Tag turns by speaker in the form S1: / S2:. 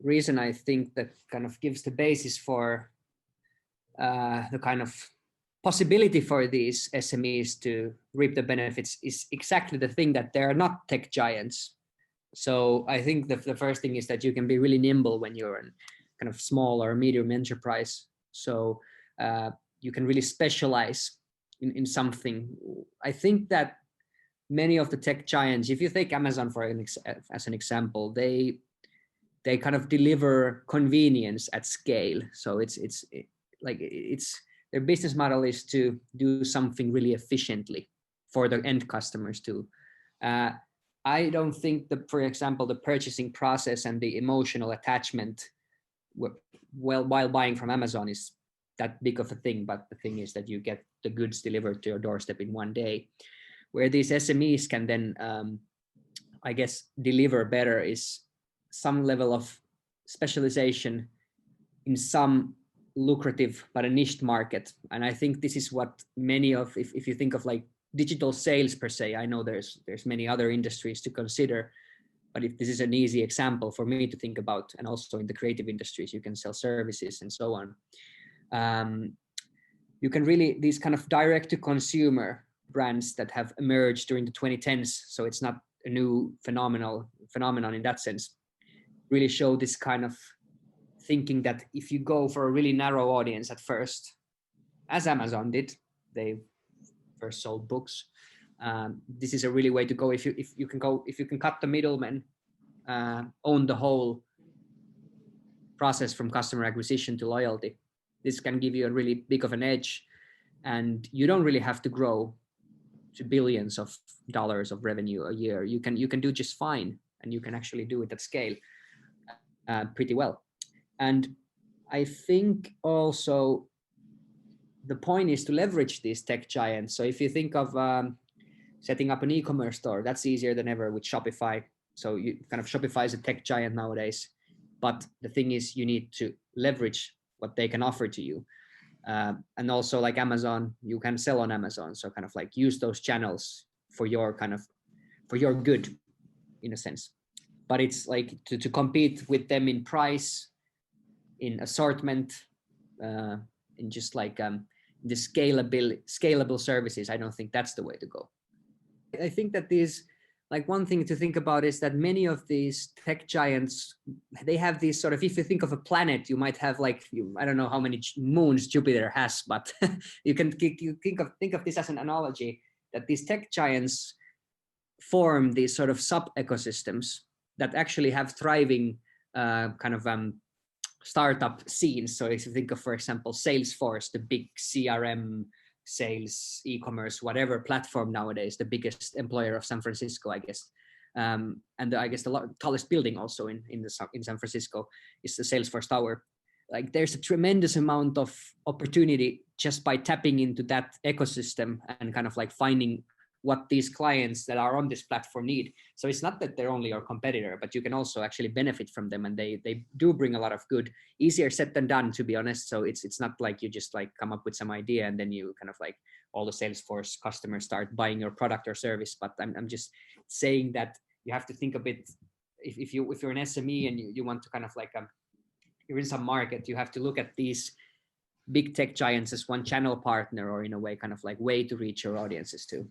S1: reason I think that kind of gives the basis for the kind of possibility for these SMEs to reap the benefits is exactly the thing that they're not tech giants. So I think the first thing is that you can be really nimble when you're in kind of small or medium enterprise. So you can really specialize in something. I think that many of the tech giants, if you take Amazon as an example, they kind of deliver convenience at scale. So their business model is to do something really efficiently for the end customers too. I don't think that, for example, the purchasing process and the emotional attachment while buying from Amazon is that big of a thing. But the thing is that you get the goods delivered to your doorstep in one day. Where these SMEs can then, I guess, deliver better is some level of specialization in some lucrative but a niche market. And I think this is what many of, if you think of like digital sales per se, I know there's many other industries to consider, but if this is an easy example for me to think about, and also in the creative industries, you can sell services and so on. You can really, these kind of direct to consumer brands that have emerged during the 2010s, so it's not a new phenomenon in that sense, really show this kind of thinking that if you go for a really narrow audience at first, as Amazon did, they first sold books. This is a really way to go. If you can cut the middleman, own the whole process from customer acquisition to loyalty, this can give you a really big of an edge, and you don't really have to grow to billions of dollars of revenue a year. You can do just fine, and you can actually do it at scale pretty well. And I think also the point is to leverage these tech giants. So if you think of setting up an e-commerce store, that's easier than ever with Shopify. So you kind of Shopify is a tech giant nowadays, but the thing is you need to leverage what they can offer to you. And also like Amazon, you can sell on Amazon. So kind of like use those channels for your good in a sense. But it's like to compete with them in price, in assortment, in just like the scalable services. I don't think that's the way to go. I think that these, like one thing to think about is that many of these tech giants, they have these sort of, if you think of a planet, you might have like, I don't know how many moons Jupiter has, but you think of this as an analogy, that these tech giants form these sort of sub ecosystems that actually have thriving startup scenes. So if you think of, for example, Salesforce, the big CRM, sales, e-commerce, whatever platform nowadays, the biggest employer of San Francisco, I guess. And I guess the tallest building also in San Francisco is the Salesforce Tower. Like there's a tremendous amount of opportunity just by tapping into that ecosystem and kind of like finding what these clients that are on this platform need. So it's not that they're only your competitor, but you can also actually benefit from them, and they do bring a lot of good. Easier said than done, to be honest. So it's not like you just like come up with some idea and then you kind of like all the Salesforce customers start buying your product or service. But I'm just saying that you have to think a bit, if you're an SME and you want to kind of like you're in some market, you have to look at these big tech giants as one channel partner, or in a way kind of like way to reach your audiences too.